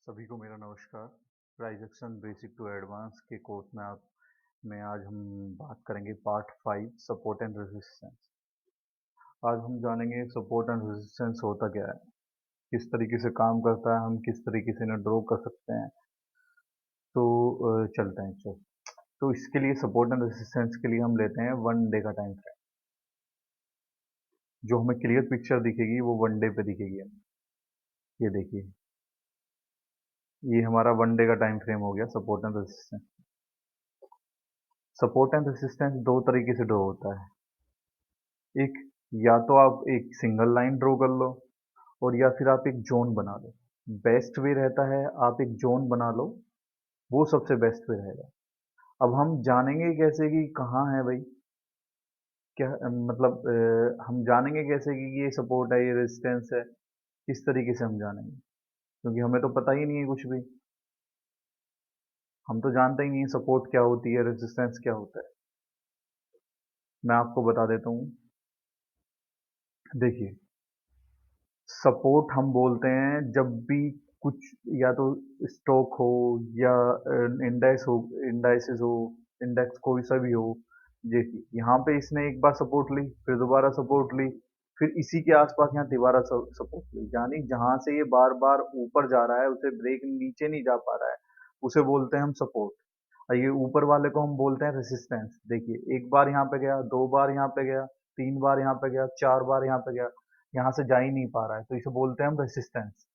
सभी को मेरा नमस्कार। Price action basic to advance के कोर्स में आप में आज हम बात करेंगे पार्ट 5 सपोर्ट एंड रेजिस्टेंस। आज हम जानेंगे सपोर्ट एंड रेजिस्टेंस होता क्या है, किस तरीके से काम करता है, हम किस तरीके से इन्हें ड्रॉ कर सकते हैं। तो चलते हैं चल। तो इसके लिए सपोर्ट एंड रेजिस्टेंस के लिए हम लेते हैं 1 डे का टाइम फ्रेम। जो हमें क्लियर पिक्चर दिखेगी वो 1 डे पे दिखेगी हमें। ये देखिए, ये हमारा 1 डे का टाइम फ्रेम हो गया support and resistance. Support and resistance दो तरीके से ड्रॉ होता है। एक, या तो आप एक सिंगल लाइन ड्रॉ कर लो और या फिर आप एक जोन बना लो। बेस्ट वे रहता है आप एक जोन बना लो, वो सबसे बेस्ट वे रहेगा। अब हम जानेंगे कैसे कि कहाँ है भाई, क्या मतलब हम जानेंगे कैसे कि ये सपोर्ट है ये रेजिस्टेंस है, किस तरीके से हम जानेंगे, क्योंकि हमें तो पता ही नहीं है कुछ भी। हम तो जानते ही नहीं है सपोर्ट क्या होती है, रेजिस्टेंस क्या होता है। मैं आपको बता देता हूँ। देखिए, सपोर्ट हम बोलते हैं जब भी कुछ, या तो स्टॉक हो या इंडेक्स हो, इंडाइसेस हो, इंडेक्स कोई सा भी हो। देखिए यहाँ पे इसने एक बार सपोर्ट ली, फिर दोबारा सपोर्ट ली, फिर इसी के आसपास यहाँ दोबारा सपोर्ट ली, यानी जहां से ये बार बार ऊपर जा रहा है उसे ब्रेक नीचे नहीं जा पा रहा है, उसे बोलते हैं हम सपोर्ट। और ये ऊपर वाले को हम बोलते हैं रेसिस्टेंस। देखिए एक बार यहाँ पे गया, दो बार यहाँ पे गया, तीन बार यहाँ पे गया, चार बार यहाँ पे गया, यहाँ से जा ही नहीं पा रहा है, तो इसे बोलते हैं हम रेसिस्टेंस।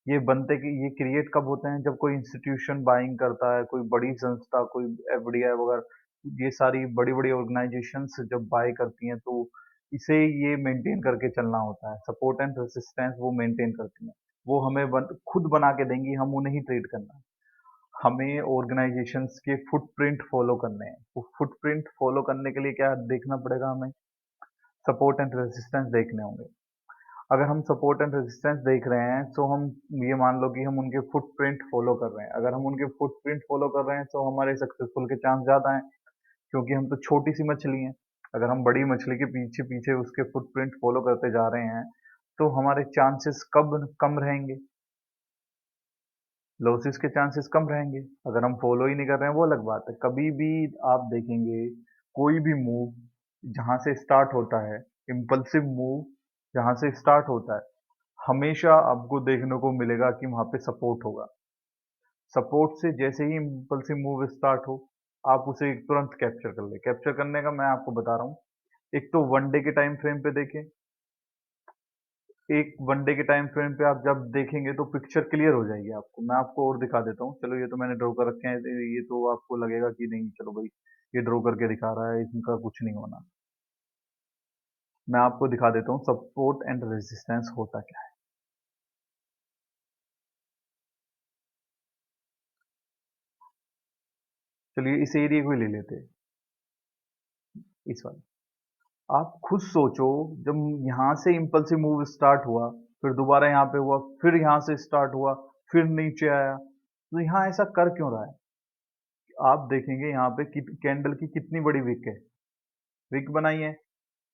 ये बनते कि ये क्रिएट कब होते हैं, जब कोई इंस्टीट्यूशन बाइंग करता है, कोई बड़ी संस्था, कोई एफडीआई वगैरह, ये सारी बड़ी बड़ी ऑर्गेनाइजेशंस जब बाय करती हैं तो इसे ये मेंटेन करके चलना होता है। सपोर्ट एंड रेसिस्टेंस वो मेंटेन करती हैं, वो हमें खुद बना के देंगी, हम उन्हें ही ट्रेड करना है। हमें ऑर्गेनाइजेशंस के फुटप्रिंट फॉलो करने हैं। वो फुटप्रिंट फॉलो करने के लिए क्या देखना पड़ेगा हमें, सपोर्ट एंड रेजिस्टेंस देखने होंगे। अगर हम सपोर्ट एंड रेजिस्टेंस देख रहे हैं तो हम ये मान लो कि हम उनके फुटप्रिंट फॉलो कर रहे हैं। अगर हम उनके फुटप्रिंट फॉलो कर रहे हैं तो हमारे सक्सेसफुल के चांस ज़्यादा हैं, क्योंकि हम तो छोटी सी मछली हैं। अगर हम बड़ी मछली के पीछे पीछे उसके फुटप्रिंट फॉलो करते जा रहे हैं तो हमारे चांसेस कब कम रहेंगे, लॉसेस के चांसेस कम रहेंगे। अगर हम फॉलो ही नहीं कर रहे हैं वो अलग बात है। कभी भी आप देखेंगे कोई भी मूव जहां से स्टार्ट होता है, इम्पल्सिव मूव जहां से स्टार्ट होता है, हमेशा आपको देखने को मिलेगा कि वहां पे सपोर्ट होगा। सपोर्ट से जैसे ही इम्पल्सिव मूव स्टार्ट हो, आप उसे तुरंत कैप्चर कर ले। कैप्चर करने का मैं आपको बता रहा हूँ। एक तो 1 डे के टाइम फ्रेम पे देखें। एक 1 डे के टाइम फ्रेम पे आप जब देखेंगे तो पिक्चर क्लियर हो जाएगी आपको। मैं आपको और दिखा देता हूँ। चलो ये तो मैंने ड्रॉ कर रखे हैं, ये तो आपको लगेगा कि नहीं, चलो भाई ये ड्रॉ करके दिखा रहा है, इनका कुछ नहीं होना। मैं आपको दिखा देता हूँ सपोर्ट एंड रेजिस्टेंस होता क्या है। चलिए इस एरिया को ही ले लेते हैं, इस वाले। आप खुद सोचो, जब यहाँ से इम्पल्सिव मूव स्टार्ट हुआ, फिर दोबारा यहाँ पे हुआ, फिर यहाँ से स्टार्ट हुआ, फिर नीचे आया, तो यहाँ ऐसा कर क्यों रहा है। आप देखेंगे यहाँ पे कैंडल की कितनी बड़ी विक है, विक बनाई है,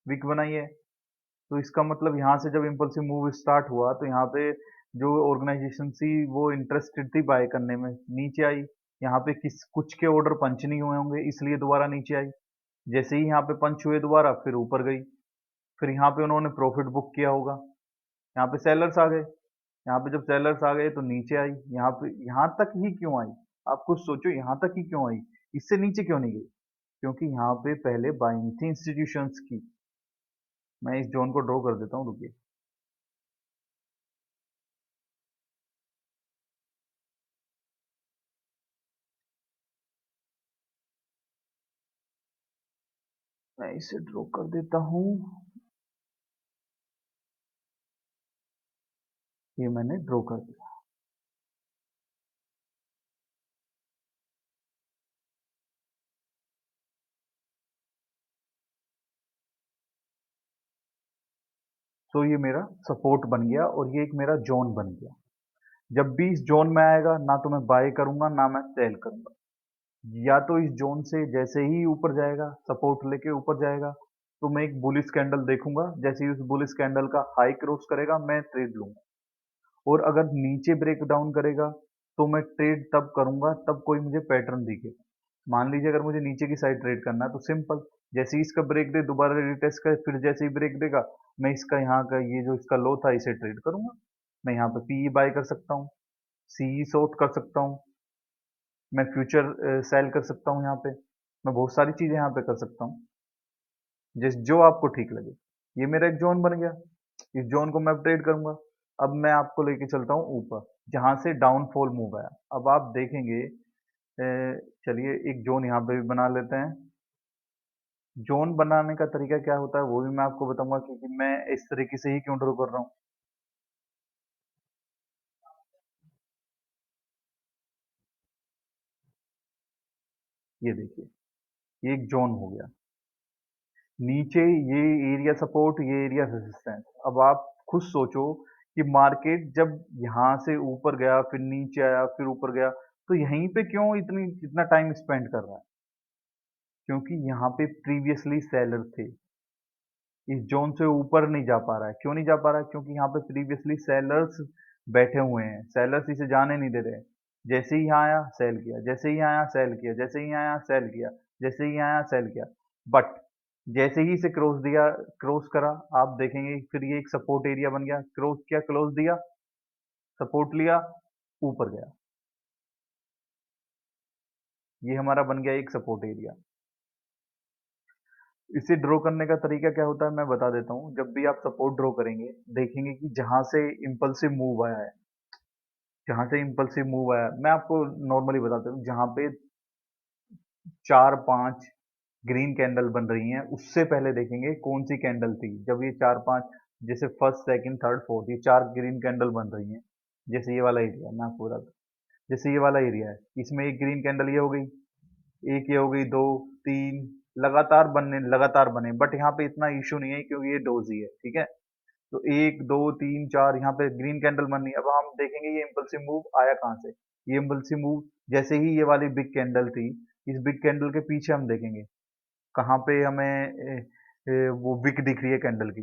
विक बनाई है। तो इसका मतलब यहाँ से जब इम्पल्सिव मूव स्टार्ट हुआ तो यहाँ पे जो ऑर्गेनाइजेशन थी वो इंटरेस्टेड थी बाय करने में, नीचे आई। यहाँ पे किस कुछ के ऑर्डर पंच नहीं हुए होंगे इसलिए दोबारा नीचे आई। जैसे ही यहाँ पे पंच हुए दोबारा, फिर ऊपर गई। फिर यहाँ पे उन्होंने प्रॉफिट बुक किया होगा, यहाँ पे सेलर्स आ गए। यहाँ पे जब सेलर्स आ गए तो नीचे आई। यहाँ पे यहाँ तक ही क्यों आई, आप कुछ सोचो, यहाँ तक ही क्यों आई, इससे नीचे क्यों नहीं गई। क्योंकि यहाँ पे पहले बाइंग थी इंस्टीट्यूशंस की। मैं इस जोन को ड्रॉ कर देता हूँ, रुकिए। मैं इसे ड्रॉ कर देता हूँ। ये मैंने ड्रॉ कर दिया। तो ये मेरा सपोर्ट बन गया और ये एक मेरा जोन बन गया। जब भी इस जोन में आएगा ना तो मैं बाय करूंगा ना मैं सेल करूंगा। या तो इस जोन से जैसे ही ऊपर जाएगा, सपोर्ट लेके ऊपर जाएगा, तो मैं एक बुलिश कैंडल देखूंगा। जैसे ही उस बुलिश कैंडल का हाई क्रॉस करेगा मैं ट्रेड लूंगा। और अगर नीचे ब्रेक डाउन करेगा तो मैं ट्रेड तब करूंगा तब कोई मुझे पैटर्न दिखे। मान लीजिए अगर मुझे नीचे की साइड ट्रेड करना है तो सिंपल, जैसे ही इसका ब्रेक दे दोबारा रिटेस्ट कर, फिर जैसे ही ब्रेक देगा मैं इसका यहाँ का ये जो इसका लो था इसे ट्रेड करूंगा। मैं यहाँ पे पीई बाय कर सकता हूँ, सीई शॉर्ट कर सकता हूँ, मैं फ्यूचर सेल कर सकता हूँ यहाँ पे, मैं बहुत सारी चीजें यहाँ पे कर सकता हूँ जिस जो आपको ठीक लगे। ये मेरा एक जोन बन गया, इस जोन को मैं ट्रेड करूंगा। अब मैं आपको लेके चलता हूँ ऊपर जहां से डाउनफॉल मूव आया। अब आप देखेंगे चलिए एक जोन यहाँ पे भी बना लेते हैं। जोन बनाने का तरीका क्या होता है वो भी मैं आपको बताऊंगा, क्योंकि मैं इस तरीके से ही क्यों ड्रॉ कर रहा हूँ। ये देखिए, ये एक जोन हो गया। नीचे ये एरिया सपोर्ट, ये एरिया रेजिस्टेंस। अब आप खुद सोचो कि मार्केट जब यहाँ से ऊपर गया फिर नीचे आया फिर ऊपर गया तो यहीं पे क्यों इतनी इतना टाइम स्पेंड कर रहा है? क्योंकि यहाँ पे प्रीवियसली सेलर थे, इस जोन से ऊपर नहीं जा पा रहा है। क्यों नहीं जा पा रहा है? क्योंकि यहाँ पे प्रीवियसली सेलर्स बैठे हुए हैं, सेलर्स इसे जाने नहीं दे रहे। जैसे ही यहाँ आया सेल किया, जैसे ही आया सेल किया, जैसे ही आया सेल किया, जैसे ही आया सेल किया। बट जैसे ही इसे क्रॉस दिया, क्रॉस करा, आप देखेंगे फिर ये एक सपोर्ट एरिया बन गया। क्रॉस किया, क्लोज दिया, सपोर्ट लिया, ऊपर गया। ये हमारा बन गया एक सपोर्ट एरिया। इसे ड्रॉ करने का तरीका क्या होता है मैं बता देता हूँ। जब भी आप सपोर्ट ड्रॉ करेंगे देखेंगे कि जहां से इम्पल्सिव मूव आया है, जहां से इम्पल्सिव मूव आया मैं आपको नॉर्मली बताता हूँ, जहां पे 4-5 ग्रीन कैंडल बन रही हैं उससे पहले देखेंगे कौन सी कैंडल थी जब ये 4-5, जैसे फर्स्ट सेकंड थर्ड फोर्थ, ये 4 ग्रीन कैंडल बन रही हैं। जैसे ये वाला एरिया मैं आपको बताता हूँ, जैसे ये वाला एरिया है, इसमें एक ग्रीन कैंडल ये हो गई, एक ये हो गई, दो, तीन, लगातार बने। बट यहाँ पे इतना इशू नहीं है क्योंकि ये डोजी है, ठीक है। तो एक, दो, तीन, चार यहाँ पे ग्रीन कैंडल बन रही है। अब हम देखेंगे ये इम्पल्सिव मूव आया कहाँ से। ये इम्पल्सिव मूव जैसे ही ये वाली बिग कैंडल थी, इस बिग कैंडल के पीछे हम देखेंगे कहाँ पे हमें वो विक दिख रही है कैंडल की।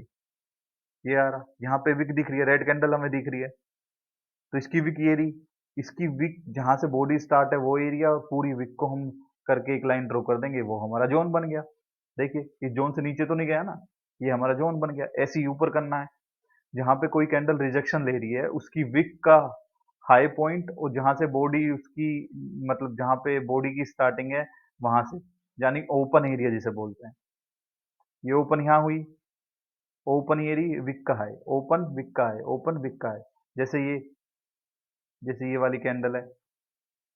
ये आ रहा, यहाँ पे विक दिख रही है, रेड कैंडल हमें दिख रही है। तो इसकी विक ये रही, इसकी विक जहां से बॉडी स्टार्ट है वो एरिया, और पूरी विक को हम करके एक लाइन ड्रॉ कर देंगे, वो हमारा जोन बन गया। देखिए इस जोन से नीचे तो नहीं गया ना, ये हमारा जोन बन गया। ऐसे ही ऊपर करना है, जहां पे कोई कैंडल रिजेक्शन ले रही है उसकी विक का हाई पॉइंट और जहां से बॉडी उसकी, मतलब जहां पे बॉडी की स्टार्टिंग है वहां से, यानी ओपन एरिया जिसे बोलते हैं। ये ओपन यहाँ हुई, ओपन एरिया विक का हाई, ओपन विक का हाई, ओपन विक का हाई। जैसे ये वाली कैंडल है,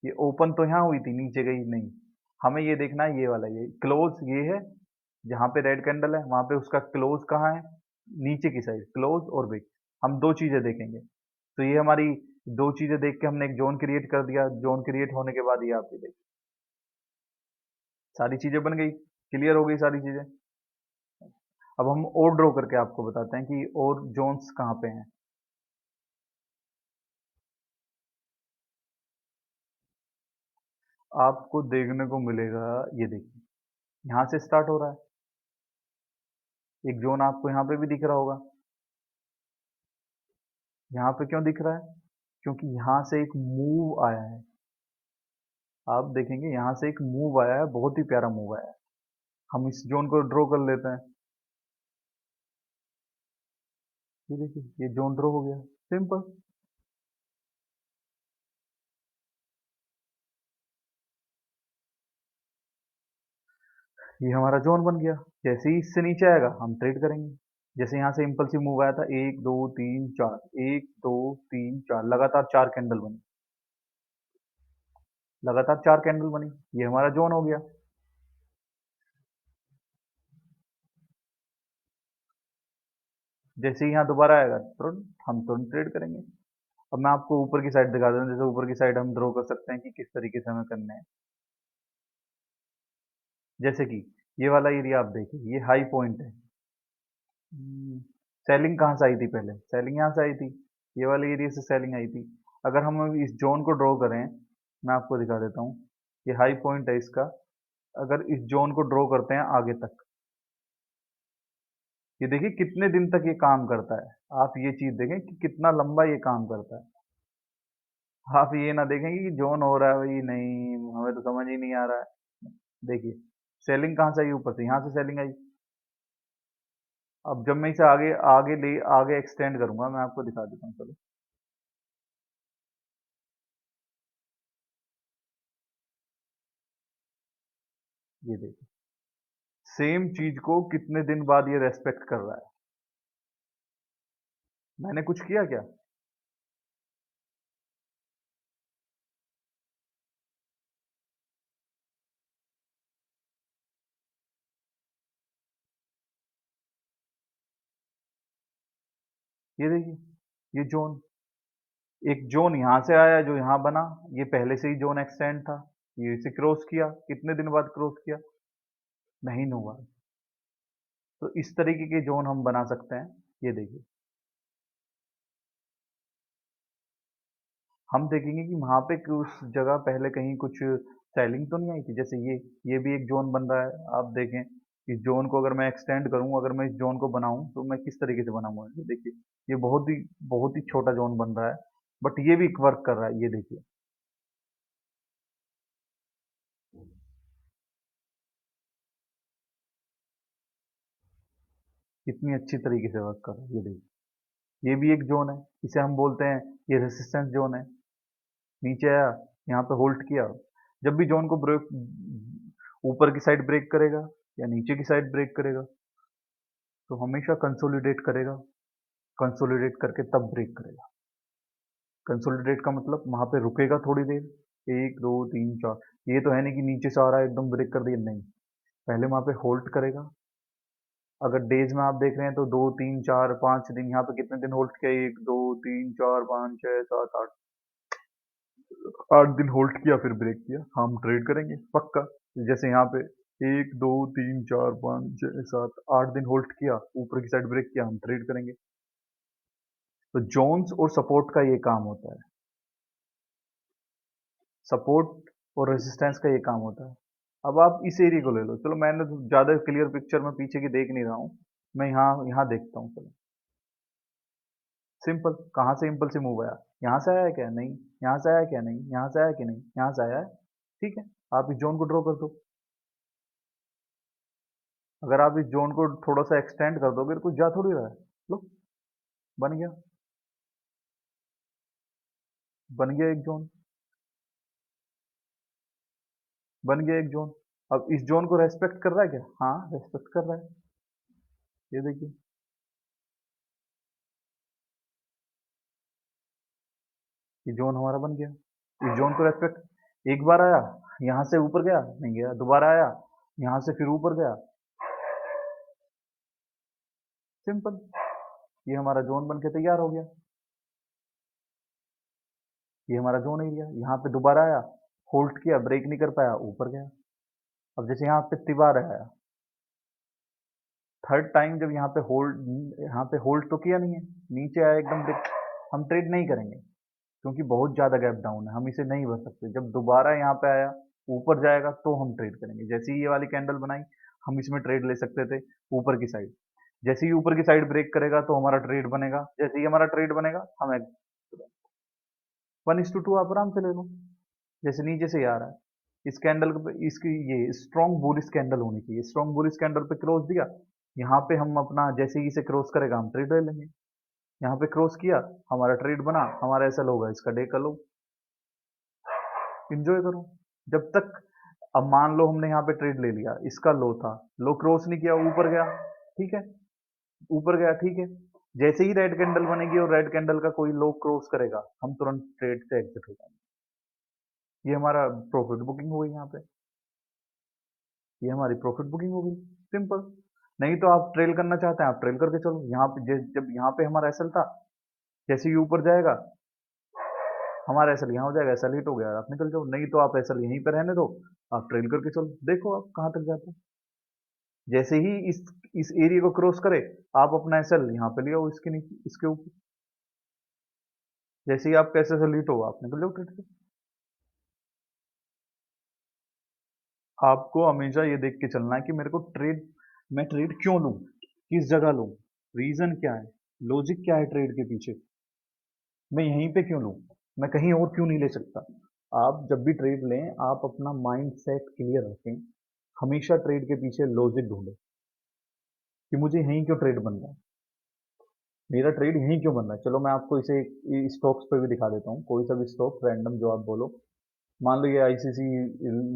ये ओपन तो यहाँ हुई थी, नीचे गई नहीं। हमें ये देखना है ये वाला, ये क्लोज ये है, जहाँ पे रेड कैंडल है वहां पे उसका क्लोज कहाँ है, नीचे की साइड क्लोज और विक। हम दो चीजें देखेंगे। तो ये हमारी दो चीजें देख के हमने एक जोन क्रिएट कर दिया। जोन क्रिएट होने के बाद ये आप ये देखिए सारी चीजें बन गई, क्लियर हो गई सारी चीजें। अब हम और ड्रॉ करके आपको बताते हैं कि और जोन्स कहाँ पे हैं। आपको देखने को मिलेगा, ये देखिए यहाँ से स्टार्ट हो रहा है एक जोन, आपको यहाँ पे भी दिख रहा होगा। यहाँ पे क्यों दिख रहा है? क्योंकि यहाँ से एक मूव आया है। आप देखेंगे यहाँ से एक मूव आया है, बहुत ही प्यारा मूव आया है। हम इस जोन को ड्रॉ कर लेते हैं। ये देखिए ये जोन ड्रॉ हो गया, सिंपल। ये हमारा जोन बन गया। जैसे ही इससे नीचे आएगा हम ट्रेड करेंगे। जैसे यहाँ से इम्पल्सिव मूव आया था, एक दो तीन चार, एक दो तीन चार, लगातार चार कैंडल बनी, लगातार चार कैंडल बनी, ये हमारा जोन हो गया। जैसे ही यहाँ दोबारा आएगा तुरंत हम तुरंत ट्रेड करेंगे। अब मैं आपको ऊपर की साइड दिखा दूँ, जैसे ऊपर की साइड हम ड्रॉ कर सकते हैं कि किस तरीके से हमें करना है। जैसे कि ये वाला एरिया आप देखिए, ये हाई पॉइंट है। सेलिंग कहाँ से आई थी? पहले सेलिंग यहाँ से आई थी, ये वाले एरिया से सेलिंग आई थी। अगर हम अब इस जोन को ड्रॉ करें, मैं आपको दिखा देता हूँ, ये हाई पॉइंट है इसका। अगर इस जोन को ड्रॉ करते हैं आगे तक, ये देखिए कितने दिन तक ये काम करता है। आप ये चीज देखें कि कितना लंबा ये काम करता है। आप ये ना देखें कि जोन हो रहा है भाई, नहीं हमें तो समझ ही नहीं आ रहा है। देखिए, सेलिंग कहाँ से आई, ऊपर से यहाँ से सेलिंग आई। अब जब मैं इसे आगे आगे एक्सटेंड करूंगा, मैं आपको दिखा देता हूँ, चलो। ये देखिए, सेम चीज को कितने दिन बाद ये रेस्पेक्ट कर रहा है। मैंने कुछ किया क्या? ये देखिए, ये जोन, एक जोन यहां से आया जो यहां बना, ये पहले से ही जोन एक्सटेंड था, ये इसे क्रॉस किया, कितने दिन बाद क्रॉस किया? महीनों बाद। तो इस तरीके के जोन हम बना सकते हैं। ये देखिए, हम देखेंगे कि वहां पे उस जगह पहले कहीं कुछ सेलिंग तो नहीं आई थी। जैसे ये भी एक जोन बन रहा है, आप देखें। इस जोन को अगर मैं एक्सटेंड करूं, अगर मैं इस जोन को बनाऊं, तो मैं किस तरीके से बनाऊंगा, ये देखिए। ये बहुत ही छोटा जोन बन रहा है, बट ये भी वर्क कर रहा है, ये देखिए। कितनी अच्छी तरीके से वर्क कर रहा है, ये देखिए। ये भी एक जोन है, इसे हम बोलते हैं, ये रेसिस्टेंस जोन है। नीचे आया, यहाँ पे होल्ड किया। जब भी जोन को ब्रेक, ऊपर की साइड ब्रेक करेगा या नीचे की साइड ब्रेक करेगा, तो हमेशा कंसोलिडेट करेगा। कंसोलिडेट करके तब ब्रेक करेगा। कंसोलिडेट का मतलब वहां पे रुकेगा थोड़ी देर, एक दो तीन चार। ये तो है नहीं कि नीचे से आ रहा है एकदम ब्रेक कर दिया, नहीं। पहले वहां पे होल्ड करेगा। अगर डेज में आप देख रहे हैं तो 2 3 4 5 दिन, यहाँ पे कितने दिन होल्ड किया, 1 2 3 4 5 6 7 8, 8 दिन होल्ड किया, फिर ब्रेक किया। हम ट्रेड करेंगे पक्का। जैसे यहाँ पे 1 2 3 4 5 6 7 8 दिन होल्ड किया, ऊपर की साइड ब्रेक किया, हम ट्रेड करेंगे। तो जोन्स और सपोर्ट का ये काम होता है। सपोर्ट और रेजिस्टेंस का ये काम होता है। अब आप इस एरिया को ले लो, चलो मैंने तो ज़्यादा क्लियर पिक्चर में पीछे की देख नहीं रहा हूँ। मैं यहाँ यहाँ देखता हूँ, चलो। सिंपल, कहाँ से इम्पल्स मूव आया? यहाँ से आया है क्या? नहीं। यहाँ से आया क्या? नहीं। यहाँ से आया कि नहीं? यहाँ से आया है। ठीक है, आप इस जोन को ड्रॉ कर दो। अगर आप इस जोन को थोड़ा सा एक्सटेंड कर दोगे तो कुछ जा थोड़ी रहा है। लो, बन गया। बन गया एक जोन। बन गया एक जोन। अब इस जोन को रेस्पेक्ट कर रहा है क्या? हाँ, रेस्पेक्ट कर रहा है। ये देखिए, ये जोन हमारा बन गया। इस जोन को रेस्पेक्ट, एक बार आया, यहाँ से ऊपर गया, नहीं गया, दोबारा आया, यहाँ से फिर ऊपर गया। सिंपल, ये हमारा जोन बन के तैयार हो गया। ये हमारा जोन एरिया, यहाँ पे दोबारा आया, होल्ड किया, ब्रेक नहीं कर पाया, ऊपर गया। अब जैसे यहाँ पे तिबारा आया, थर्ड टाइम जब यहाँ पे होल्ड तो किया नहीं है, नीचे आया एकदम ब्रेक, हम ट्रेड नहीं करेंगे, क्योंकि बहुत ज्यादा गैप डाउन है, हम इसे नहीं भर सकते। जब दोबारा यहाँ पे आया, ऊपर जाएगा, तो हम ट्रेड करेंगे। जैसे ही ये वाली कैंडल बनाई, हम इसमें ट्रेड ले सकते थे ऊपर की साइड। जैसे ही ऊपर की साइड ब्रेक करेगा, तो हमारा ट्रेड बनेगा। जैसे ही हमारा ट्रेड बनेगा, हम 1:2 आप आराम से ले लो। जैसे नीचे से ही आ रहा है, इस कैंडल पे इसकी ये स्ट्रॉन्ग बुलिश कैंडल होनी चाहिए। स्ट्रॉन्ग बुलिश कैंडल पे क्रॉस दिया, यहाँ पे हम अपना जैसे ही इसे क्रॉस करेगा, हम ट्रेड ले लेंगे। यहाँ पे क्रॉस किया, हमारा ट्रेड बना, हमारा ऐसा होगा, इसका डे कर लो, इंजॉय करो जब तक। अब मान लो हमने यहाँ पे ट्रेड ले लिया, इसका लो था, लो क्रॉस नहीं किया, ऊपर गया, ठीक है, ऊपर गया, ठीक है। जैसे ही रेड कैंडल बनेगी और रेड कैंडल का कोई लो क्रॉस करेगा, हम तुरंत ट्रेड से एग्जिट हो जाएंगे। ये हमारा प्रॉफिट बुकिंग हो गई यहाँ पे। ये हमारी प्रॉफिट बुकिंग हो गई, सिंपल। नहीं तो आप ट्रेल करना चाहते हैं, आप ट्रेल करके चलो। यहाँ पे जब यहाँ पे हमारा एसएल था, जैसे ही ऊपर जाएगा, हमारा एसएल यहाँ हो जाएगा, एसएल हिट हो गया, आप निकल जाओ। नहीं तो आप एसएल यहीं पे रहने दो, आप ट्रेल करके चलो, देखो आप कहाँ तक जाते हैं। जैसे ही इस एरिया को क्रॉस करे, आप अपना एसएल यहाँ पे ले आओ, इसके नीचे, इसके ऊपर। जैसे ही आप कैसे एसएल हिट हो, आप निकल जाओ ट्रेड से। आपको हमेशा ये देख के चलना है कि मेरे को ट्रेड, मैं ट्रेड क्यों लूं, किस जगह लूं, रीजन क्या है। लॉजिक क्या है ट्रेड के पीछे? मैं यहीं पे क्यों लूँ? मैं कहीं और क्यों नहीं ले सकता? आप जब भी ट्रेड लें, आप अपना माइंड सेट क्लियर रखें। हमेशा ट्रेड के पीछे लॉजिक ढूंढें कि मुझे यहीं क्यों ट्रेड बन रहा है, मेरा ट्रेड यहीं क्यों बन रहा है। चलो मैं आपको इसे स्टॉक्स पे भी दिखा देता हूँ, कोई सा भी स्टॉक रैंडम जो आप बोलो। मान लो ये आईसीसी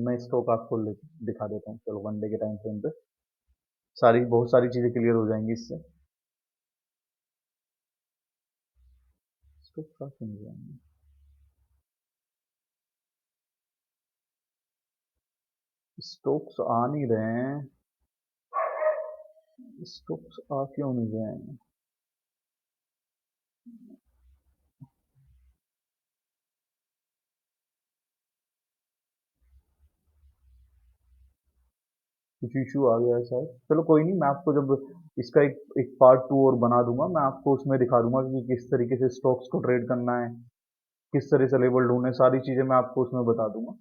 में स्टॉक आपको दिखा देता हूँ, चलो वन डे के टाइम फ्रेम पे सारी बहुत सारी चीजें क्लियर हो जाएंगी इससे। स्टॉक काफी मिल जाएंगे। स्टॉक्स आ नहीं रहे हैं, स्टॉक्स आ क्यों नहीं रहे हैं? कुछ इशू आ गया है शायद, चलो कोई नहीं, मैं आपको जब इसका एक एक पार्ट टू और बना दूंगा, मैं आपको उसमें दिखा दूंगा कि किस तरीके से स्टॉक्स को ट्रेड करना है, किस तरह से लेवल ढूंढने, सारी चीजें मैं आपको उसमें बता दूंगा।